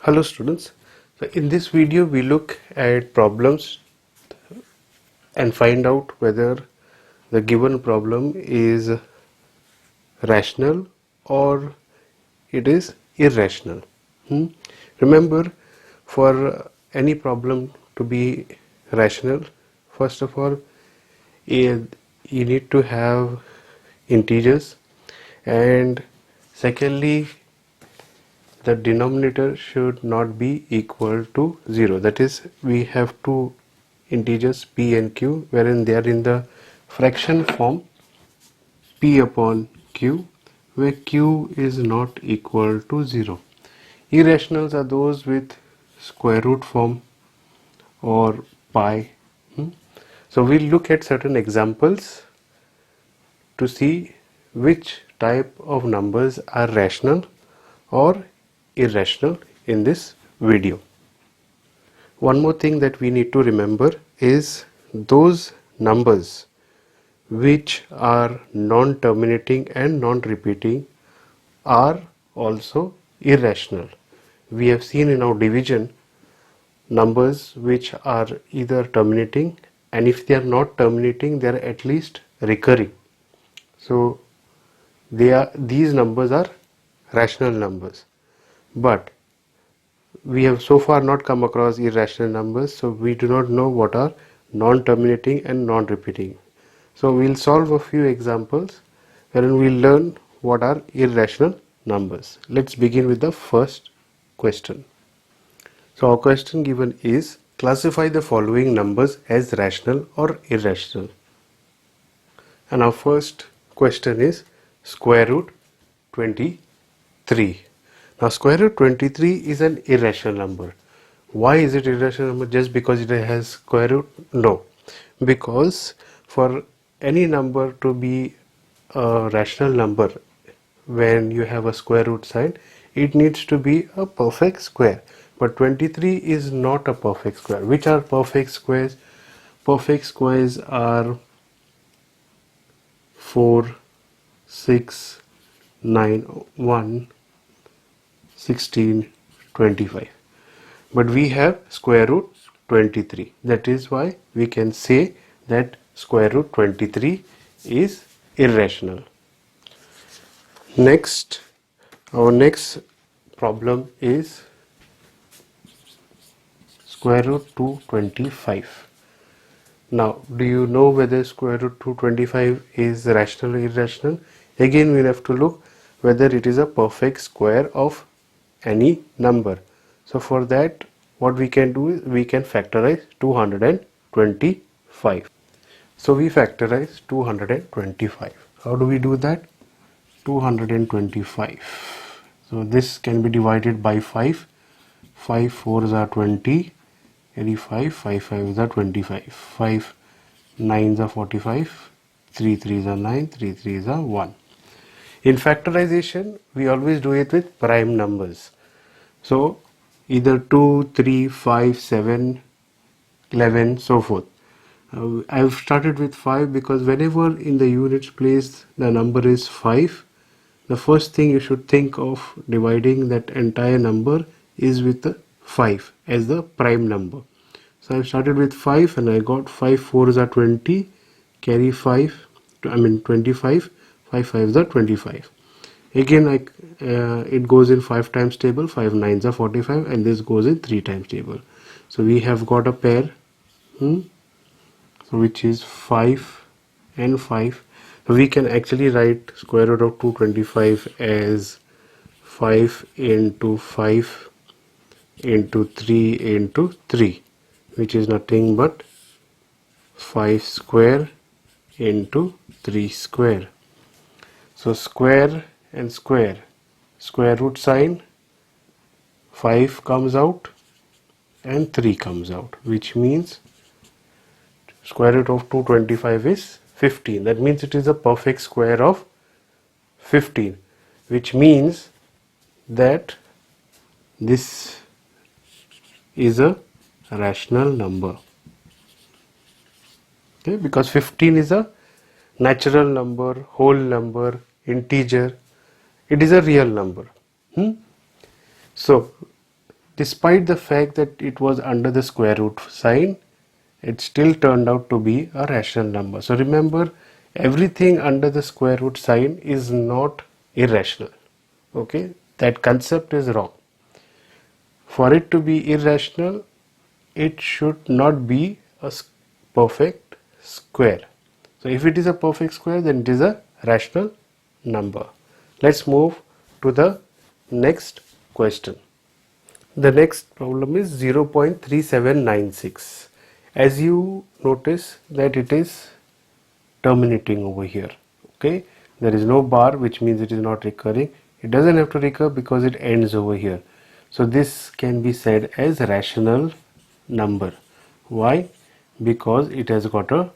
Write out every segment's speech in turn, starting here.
Hello students. So in this video we look at problems and find out whether the given problem is rational or it is irrational. Remember, for any problem to be rational, first of all you need to have integers, and secondly the denominator should not be equal to 0. That is, we have two integers p and q wherein they are in the fraction form p upon q, where q is not equal to 0. Irrationals are those with square root form or pi. So we'll look at certain examples to see which type of numbers are rational or irrational in this video. One more thing that we need to remember is those numbers which are non-terminating and non-repeating are also irrational. We have seen in our division numbers which are either terminating, and if they are not terminating, they are at least recurring. So these numbers are rational numbers. But we have so far not come across irrational numbers, so we do not know what are non-terminating and non-repeating. So we'll solve a few examples wherein we'll learn what are irrational numbers. Let's begin with the first question. So our question given is, classify the following numbers as rational or irrational. And our first question is square root 23. Now square root 23 is an irrational number. Why is it irrational number? Just because it has square root? No. Because for any number to be a rational number, when you have a square root sign, it needs to be a perfect square. But 23 is not a perfect square. Which are perfect squares? Perfect squares are 4, 6, 9, 1, 16, 25. But we have square root 23. That is why we can say that square root 23 is irrational. Next, our next problem is square root 225. Now, do you know whether square root 225 is rational or irrational? Again, we have to look whether it is a perfect square of any number. So for that, what we can do is we can factorize 225. So we factorize 225. How do we do that? 225. So this can be divided by 5. 5 4s are 20. 85, 5 5s are 25, 5 9s are 45, 3 3s are 9, 3 3s are 1. In factorization, we always do it with prime numbers. So either 2, 3, 5, 7, 11, so forth. I've started with 5 because whenever in the units place the number is 5, the first thing you should think of dividing that entire number is with the 5 as the prime number. So I started with 5 and I got 5 4s are 20, carry 5, 25, 5 5s are 25. Again, it goes in 5 times table, 5 9s are 45, and this goes in 3 times table. So we have got a pair, so which is 5 and 5. So we can actually write square root of 225 as 5 into 5 into 3 into 3, which is nothing but 5 square into 3 square. So square and square root sign, 5 comes out and 3 comes out, which means square root of 225 is 15. That means it is a perfect square of 15, which means that this is a rational number. Okay, because 15 is a natural number, whole number, integer. It is a real number. So despite the fact that it was under the square root sign, it still turned out to be a rational number. So remember, everything under the square root sign is not irrational. Okay, that concept is wrong. For it to be irrational, it should not be a perfect square. So if it is a perfect square, then it is a rational number. Let's move to the next question. The next problem is 0.3796. As you notice that it is terminating over here. Okay, there is no bar, which means it is not recurring. It doesn't have to recur because it ends over here. So this can be said as rational number. Why? Because it has got a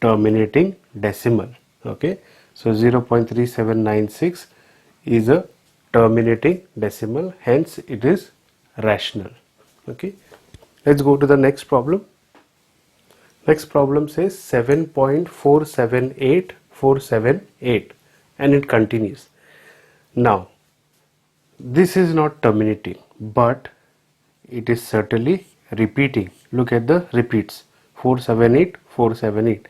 terminating decimal. Okay, so 0.3796 is a terminating decimal, hence it is rational. Okay, let's go to the next problem. Next problem says 7.478478 and it continues. Now this is not terminating, but it is certainly repeating. Look at the repeats, 478, 478.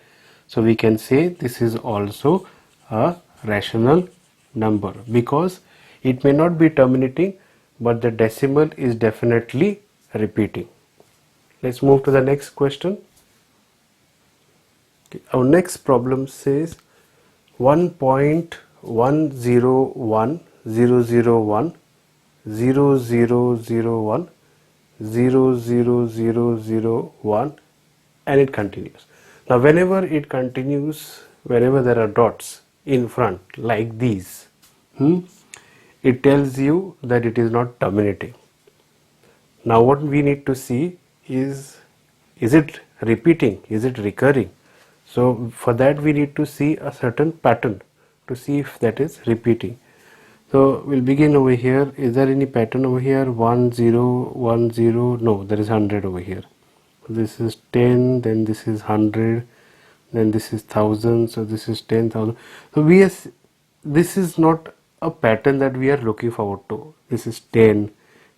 So we can say this is also a rational number because it may not be terminating, but the decimal is definitely repeating. Let's move to the next question. Our next problem says 1.1010010001000001 and it continues. Now whenever it continues, wherever there are dots in front like these, it tells you that it is not terminating. Now what we need to see is it repeating, is it recurring? So for that we need to see a certain pattern to see if that is repeating. So we'll begin over here. Is there any pattern over here? 1 0 1 0? No, there is 100 over here. This is 10, then this is 100, then this is 1000, so this is 10,000. So this is not a pattern that we are looking forward to. This is 10,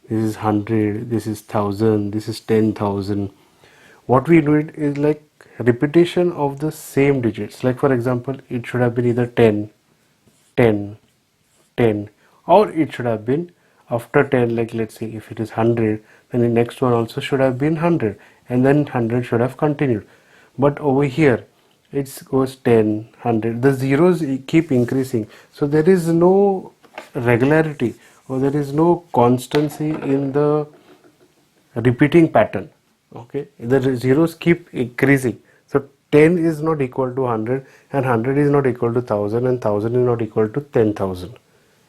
this is 100, this is 1000, this is 10,000. What we need is like repetition of the same digits. Like for example, it should have been either 10, 10, 10, or it should have been after 10, like let's say if it is 100, then the next one also should have been 100, and then 100 should have continued. But over here it goes 10, 100, the zeros keep increasing, so there is no regularity or there is no constancy in the repeating pattern. Okay, the zeros keep increasing, so 10 is not equal to 100 and 100 is not equal to 1000 and 1000 is not equal to 10,000.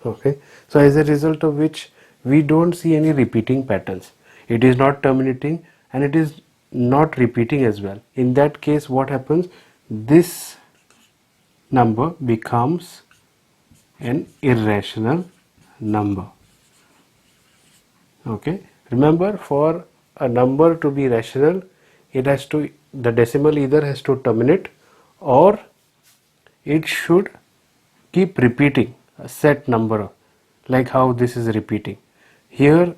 Okay, so as a result of which we don't see any repeating patterns. It is not terminating and it is not repeating as well. In that case, what happens? This number becomes an irrational number. Okay, remember, for a number to be rational, it has to, the decimal either has to terminate or it should keep repeating a set number, like how this is repeating. Here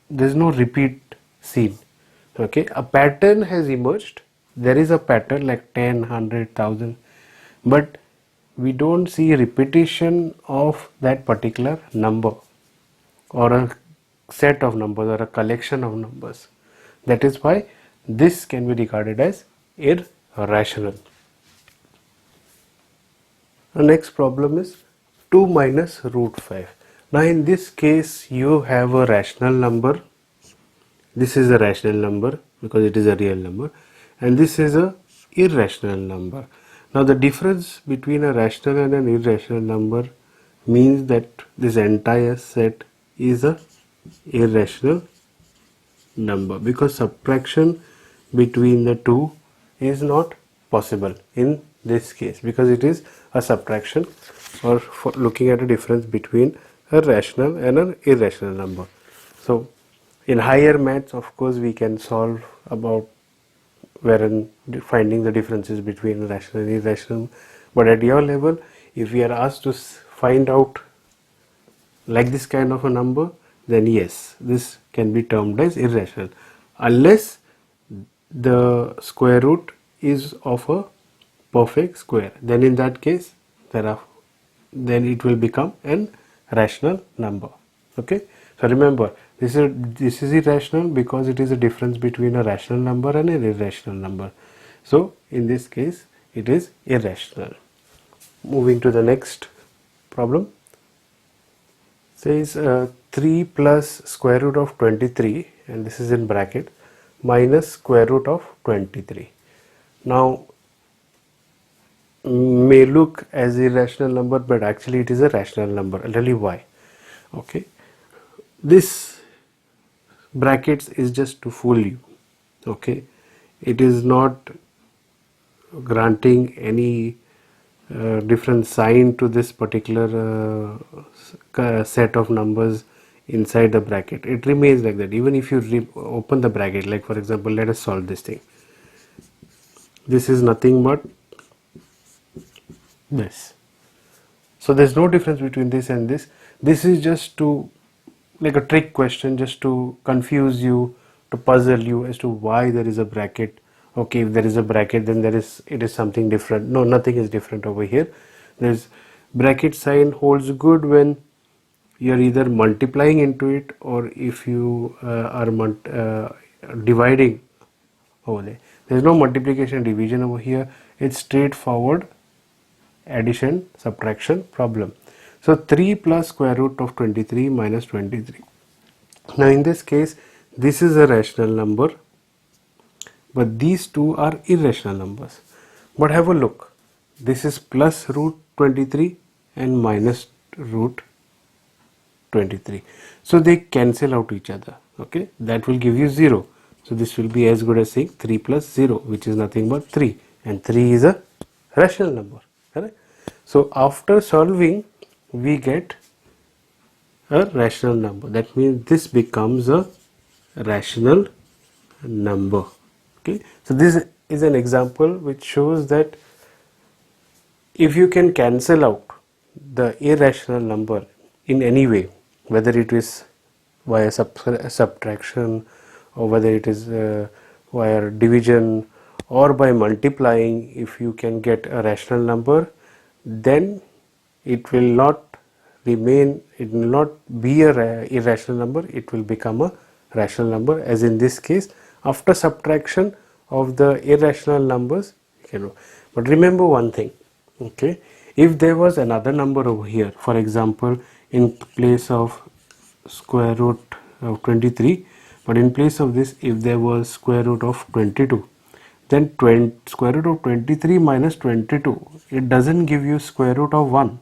there is no repeat seen. Okay, a pattern has emerged. There is a pattern like 10, 100, 1000, but we don't see repetition of that particular number or a set of numbers or a collection of numbers. That is why this can be regarded as irrational. The next problem is 2 minus root 5. Now in this case you have a rational number. This is a rational number because it is a real number, and this is a irrational number. Now the difference between a rational and an irrational number means that this entire set is a irrational number, because subtraction between the two is not possible in this case, because it is a subtraction or for looking at a difference between a rational and an irrational number. So in higher maths, of course, we can solve about wherein finding the differences between rational and irrational, but at your level, if we are asked to find out like this kind of a number, then yes, this can be termed as irrational, unless the square root is of a perfect square. Then in that case, then it will become an rational number. Okay, so remember, this is irrational because it is a difference between a rational number and an irrational number. So in this case, it is irrational. Moving to the next problem. Says 3 plus square root of 23, and this is in bracket, minus square root of 23. Now may look as irrational number, but actually it is a rational number. I'll tell you why. Okay, this brackets is just to fool you. Okay, it is not granting any different sign to this particular set of numbers inside the bracket. It remains like that even if you open the bracket. Like for example, let us solve this thing. This is nothing but this. So there's no difference between this and this. This is just to, like a trick question, just to confuse you, to puzzle you as to why there is a bracket. Okay, if there is a bracket, then it is something different. No, nothing is different over here. There's bracket sign holds good when you're either multiplying into it, or if you are dividing over there. There's no multiplication division over here. It's straightforward addition subtraction problem. So 3 plus square root of 23 minus 23. Now in this case, this is a rational number, but these two are irrational numbers. But have a look. This is plus root 23 and minus root 23. So they cancel out each other. Okay, that will give you 0. So this will be as good as saying 3 plus 0, which is nothing but 3. And 3 is a rational number. Correct? So after solving, we get a rational number. That means this becomes a rational number. Okay, so this is an example which shows that if you can cancel out the irrational number in any way, whether it is via subtraction, or whether it is via division, or by multiplying, if you can get a rational number, then it will not remain, it will not be a irrational number, it will become a rational number, as in this case after subtraction of the irrational numbers. But remember one thing, okay, if there was another number over here, for example in place of square root of 23, but in place of this if there was square root of 22, then square root of 23 minus 22, it doesn't give you square root of 1,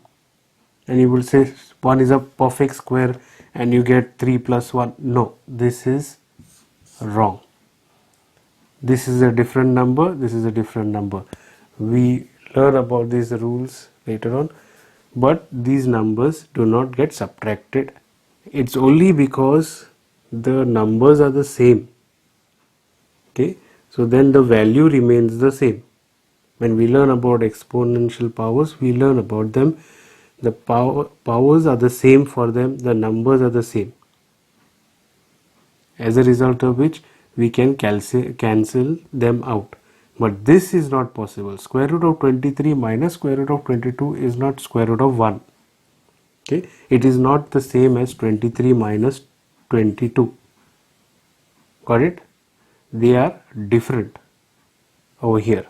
and you will say 1 is a perfect square and you get 3 plus 1. No, this is wrong. This is a different number, this is a different number. We learn about these rules later on, but these numbers do not get subtracted. It's only because the numbers are the same. Okay, so then the value remains the same. When we learn about exponential powers, we learn about them. The powers are the same for them, the numbers are the same. As a result of which we can cancel them out. But this is not possible. Square root of 23 minus square root of 22 is not square root of 1. Okay, it is not the same as 23 minus 22. Got it? They are different over here.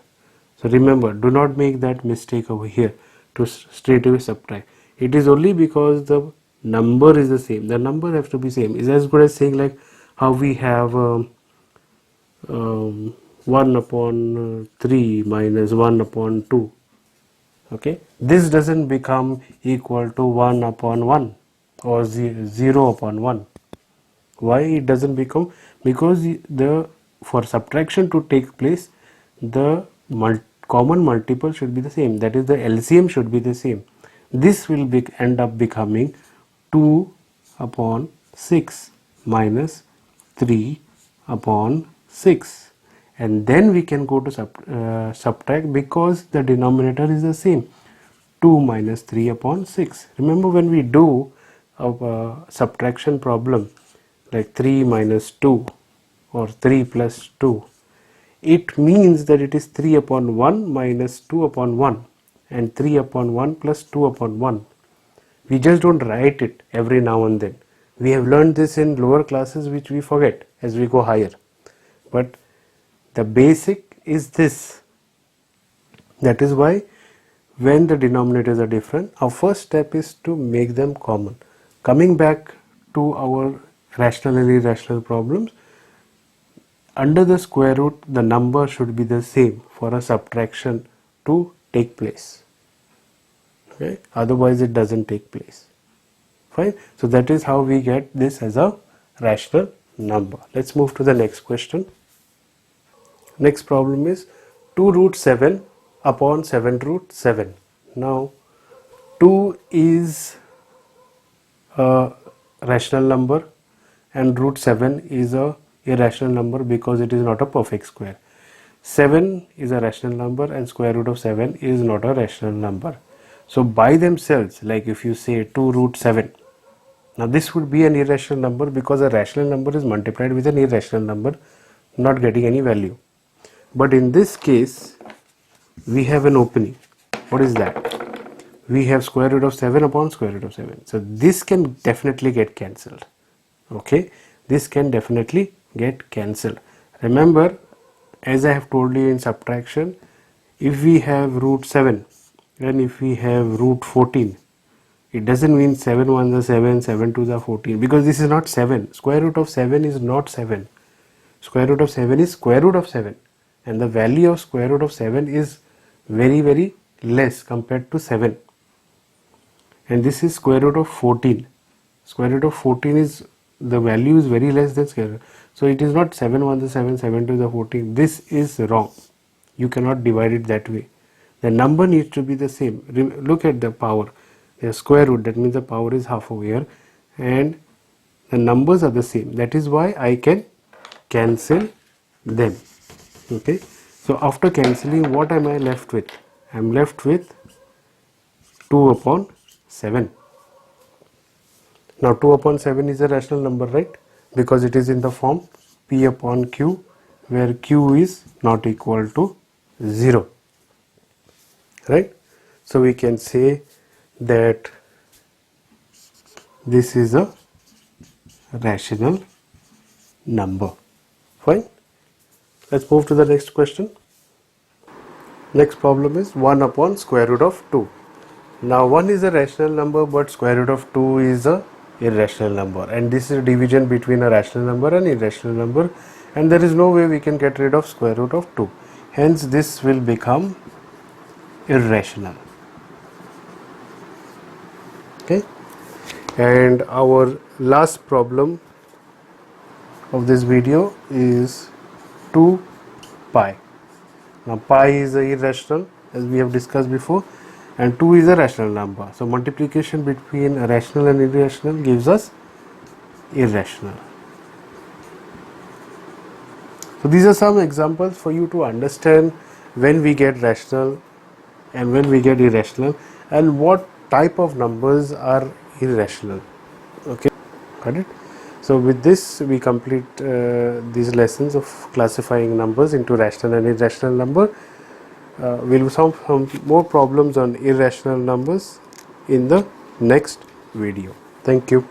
So remember, do not make that mistake over here to straight away subtract. It is only because the number is the same. The number have to be same. Is as good as saying like how we have 1 upon 3 minus 1 upon 2. Okay, this doesn't become equal to 1 upon 1 or 0 upon 1. Why it doesn't become? Because for subtraction to take place, the common multiple should be the same, that is the LCM should be the same. This will end up becoming 2 upon 6 minus 3 upon 6, and then we can go to subtract, because the denominator is the same, 2 minus 3 upon 6. Remember, when we do a subtraction problem like 3 minus 2 or 3 plus 2, it means that it is 3 upon 1 minus 2 upon 1 and 3 upon 1 plus 2 upon 1. We just don't write it every now and then. We have learned this in lower classes, which we forget as we go higher. But the basic is this. That is why when the denominators are different, our first step is to make them common. Coming back to our rational and irrational problems, under the square root, the number should be the same for a subtraction to take place. Okay? Otherwise, it doesn't take place. Fine. So that is how we get this as a rational number. Let's move to the next question. Next problem is 2 root 7 upon 7 root 7. Now 2 is a rational number and root 7 is a irrational number because it is not a perfect square. 7 is a rational number and square root of 7 is not a rational number. So by themselves, like if you say 2 root 7, now this would be an irrational number because a rational number is multiplied with an irrational number, not getting any value. But in this case, we have an opening. What is that? We have square root of 7 upon square root of 7. So this can definitely get cancelled. Okay, this can definitely get cancelled. Remember, as I have told you in subtraction, if we have root 7 and if we have root 14, it doesn't mean 7 1s are 7, 7 2s are 14, because this is not 7. Square root of 7 is not 7. Square root of 7 is square root of 7, and the value of square root of 7 is very less compared to 7. And this is square root of 14. Square root of 14 is, the value is very less than square root. So it is not 7 1s are 7, 7 2s are 14. This is wrong. You cannot divide it that way. The number needs to be the same. Look at the power. The square root, that means the power is half over here, and the numbers are the same. That is why I can cancel them. Okay. So after cancelling, what am I left with? I am left with 2 upon 7. Now 2 upon 7 is a rational number, right? Because it is in the form P upon Q, where Q is not equal to 0. Right? So we can say that this is a rational number. Fine. Let's move to the next question. Next problem is 1 upon square root of 2. Now 1 is a rational number, but square root of 2 is a irrational number, and this is a division between a rational number and irrational number, and there is no way we can get rid of square root of 2. Hence this will become irrational. Okay. And our last problem of this video is 2 pi. Now pi is a irrational, as we have discussed before, and 2 is a rational number. So multiplication between a rational and irrational gives us irrational. So these are some examples for you to understand when we get rational and when we get irrational, and what type of numbers are irrational. Okay, got it? So with this we complete these lessons of classifying numbers into rational and irrational number. We'll solve some more problems on irrational numbers in the next video. Thank you.